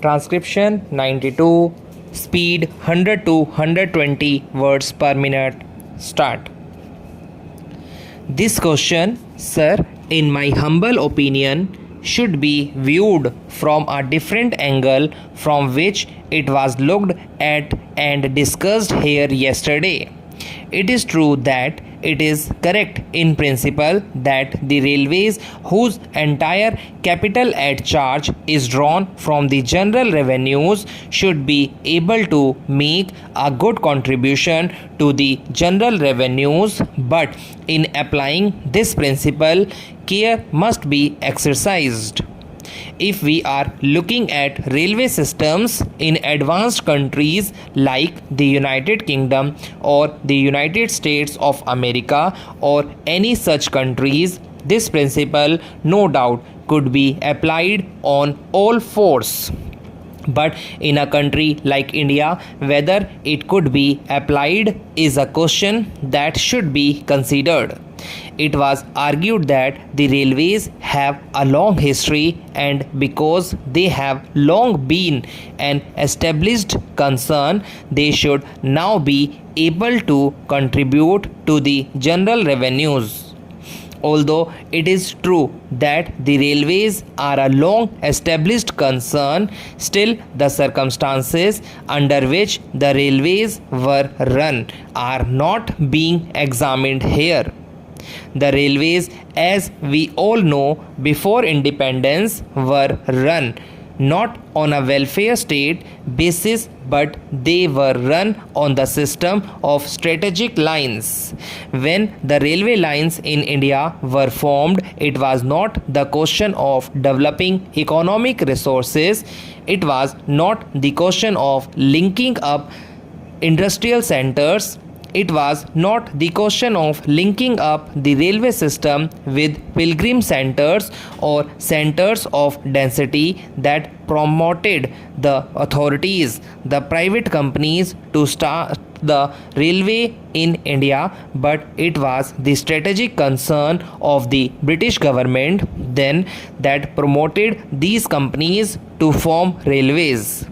Transcription 92. Speed 100 to 120 words per minute. Start. This question, sir, in my humble opinion, should be viewed from a different angle from which it was looked at and discussed here yesterday. It is true that it is correct in principle that the railways whose entire capital at charge is drawn from the general revenues should be able to make a good contribution to the general revenues, but in applying this principle, care must be exercised. If we are looking at railway systems in advanced countries like the United Kingdom or the United States of America or any such countries, this principle no doubt could be applied on all fours. But in a country like India, whether it could be applied is a question that should be considered. It was argued that the railways have a long history, and because they have long been an established concern, they should now be able to contribute to the general revenues. Although it is true that the railways are a long established concern, still the circumstances under which the railways were run are not being examined here. The railways, as we all know, before independence were run not on a welfare state basis, but they were run on the system of strategic lines. When the railway lines in India were formed, it was not the question of developing economic resources, it was not the question of linking up industrial centers. It was not the question of linking up the railway system with pilgrim centers or centers of density that promoted the authorities, the private companies to start the railway in India, but it was the strategic concern of the British government then that promoted these companies to form railways.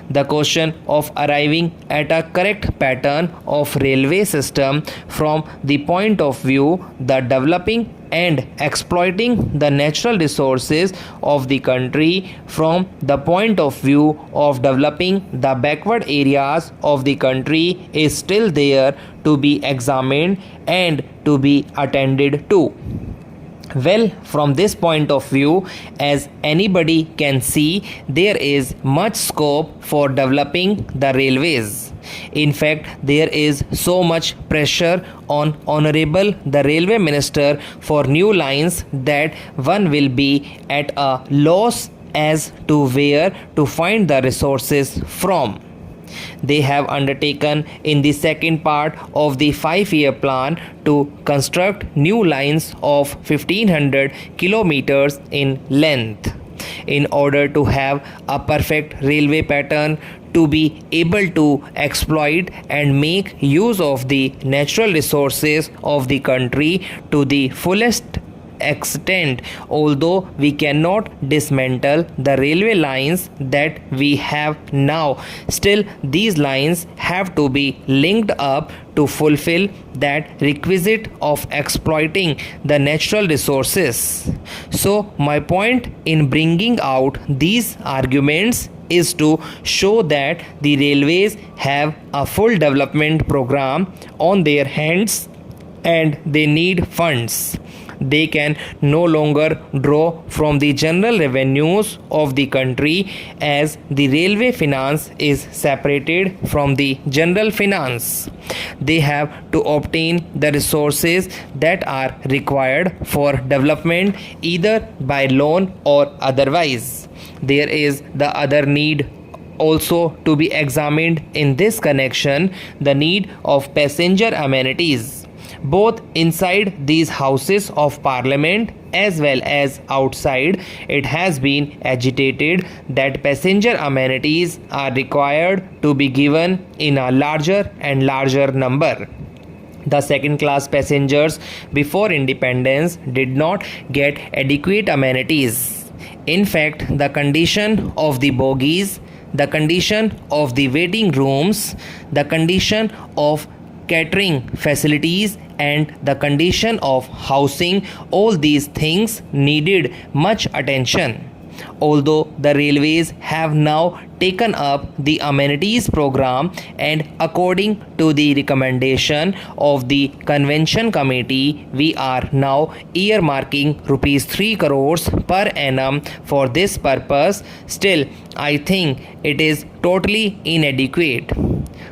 The question of arriving at a correct pattern of railway system from the point of view the developing and exploiting the natural resources of the country from the point of view of developing the backward areas of the country is still there to be examined and to be attended to. Well, from this point of view, as anybody can see, there is much scope for developing the railways. In fact, there is so much pressure on Honorable the Railway Minister for new lines that one will be at a loss as to where to find the resources from. They have undertaken in the second part of the 5-year plan to construct new lines of 1500 kilometers in length. In order to have a perfect railway pattern, to be able to exploit and make use of the natural resources of the country to the fullest extent, although we cannot dismantle the railway lines that we have now, still these lines have to be linked up to fulfill that requisite of exploiting the natural resources. So my point in bringing out these arguments is to show that the railways have a full development program on their hands and they need funds. They can no longer draw from the general revenues of the country, as the railway finance is separated from the general finance. They have to obtain the resources that are required for development either by loan or otherwise. There is the other need also to be examined in this connection, the need of passenger amenities. Both inside these houses of parliament as well as outside, it has been agitated that passenger amenities are required to be given in a larger and larger number. The second class passengers before independence did not get adequate amenities. In fact, the condition of the bogies, the condition of the waiting rooms, the condition of catering facilities, and the condition of housing, all these things needed much attention. Although the railways have now taken up the amenities program, and according to the recommendation of the convention committee, we are now earmarking rupees 3 crores per annum for this purpose, still I think it is totally inadequate.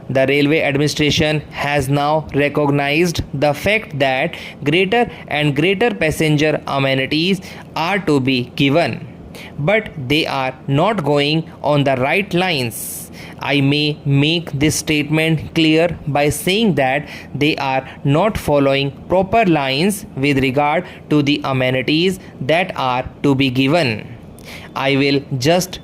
The railway administration has now recognized the fact that greater and greater passenger amenities are to be given, but they are not going on the right lines. I may make this statement clear by saying that they are not following proper lines with regard to the amenities that are to be given. I will just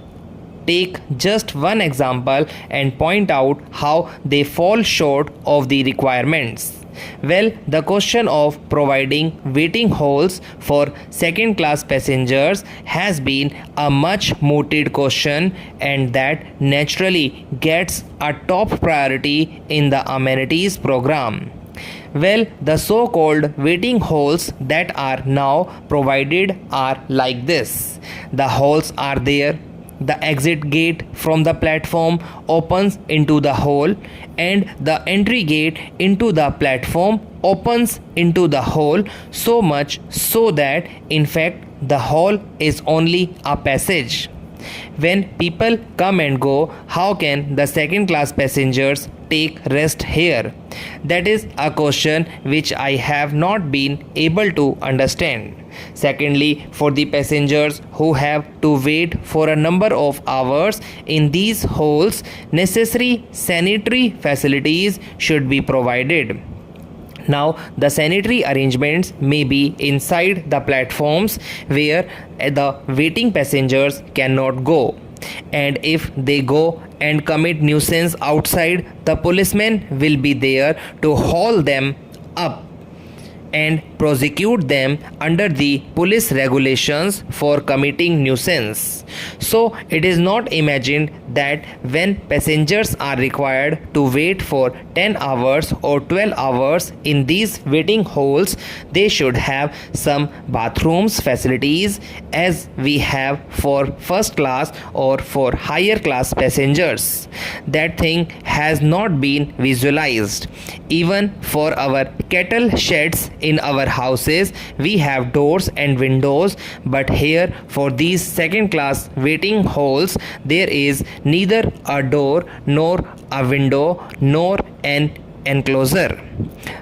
take just one example and point out how they fall short of the requirements. Well, the question of providing waiting halls for second class passengers has been a much mooted question, and that naturally gets a top priority in the amenities program. Well, the so-called waiting halls that are now provided are like this. The halls are there. The exit gate from the platform opens into the hall, and the entry gate into the platform opens into the hall, so much so that in fact the hall is only a passage. When people come and go, how can the second class passengers take rest here? That is a question which I have not been able to understand. Secondly, for the passengers who have to wait for a number of hours in these halls, necessary sanitary facilities should be provided. Now, the sanitary arrangements may be inside the platforms where the waiting passengers cannot go. And if they go and commit nuisance outside, the policemen will be there to haul them up and prosecute them under the police regulations for committing nuisance. So it is not imagined that when passengers are required to wait for 10 hours or 12 hours in these waiting halls, they should have some bathrooms facilities as we have for first class or for higher class passengers. That thing has not been visualized. Even for our cattle sheds in our houses, we have doors and windows, but here for these second class waiting halls, there is neither a door nor a window nor an enclosure.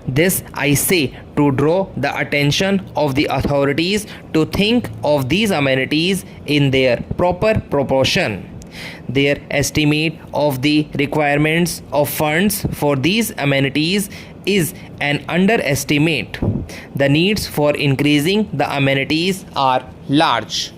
This I say to draw the attention of the authorities to think of these amenities in their proper proportion. Their estimate of the requirements of funds for these amenities is an underestimate. The needs for increasing the amenities are large.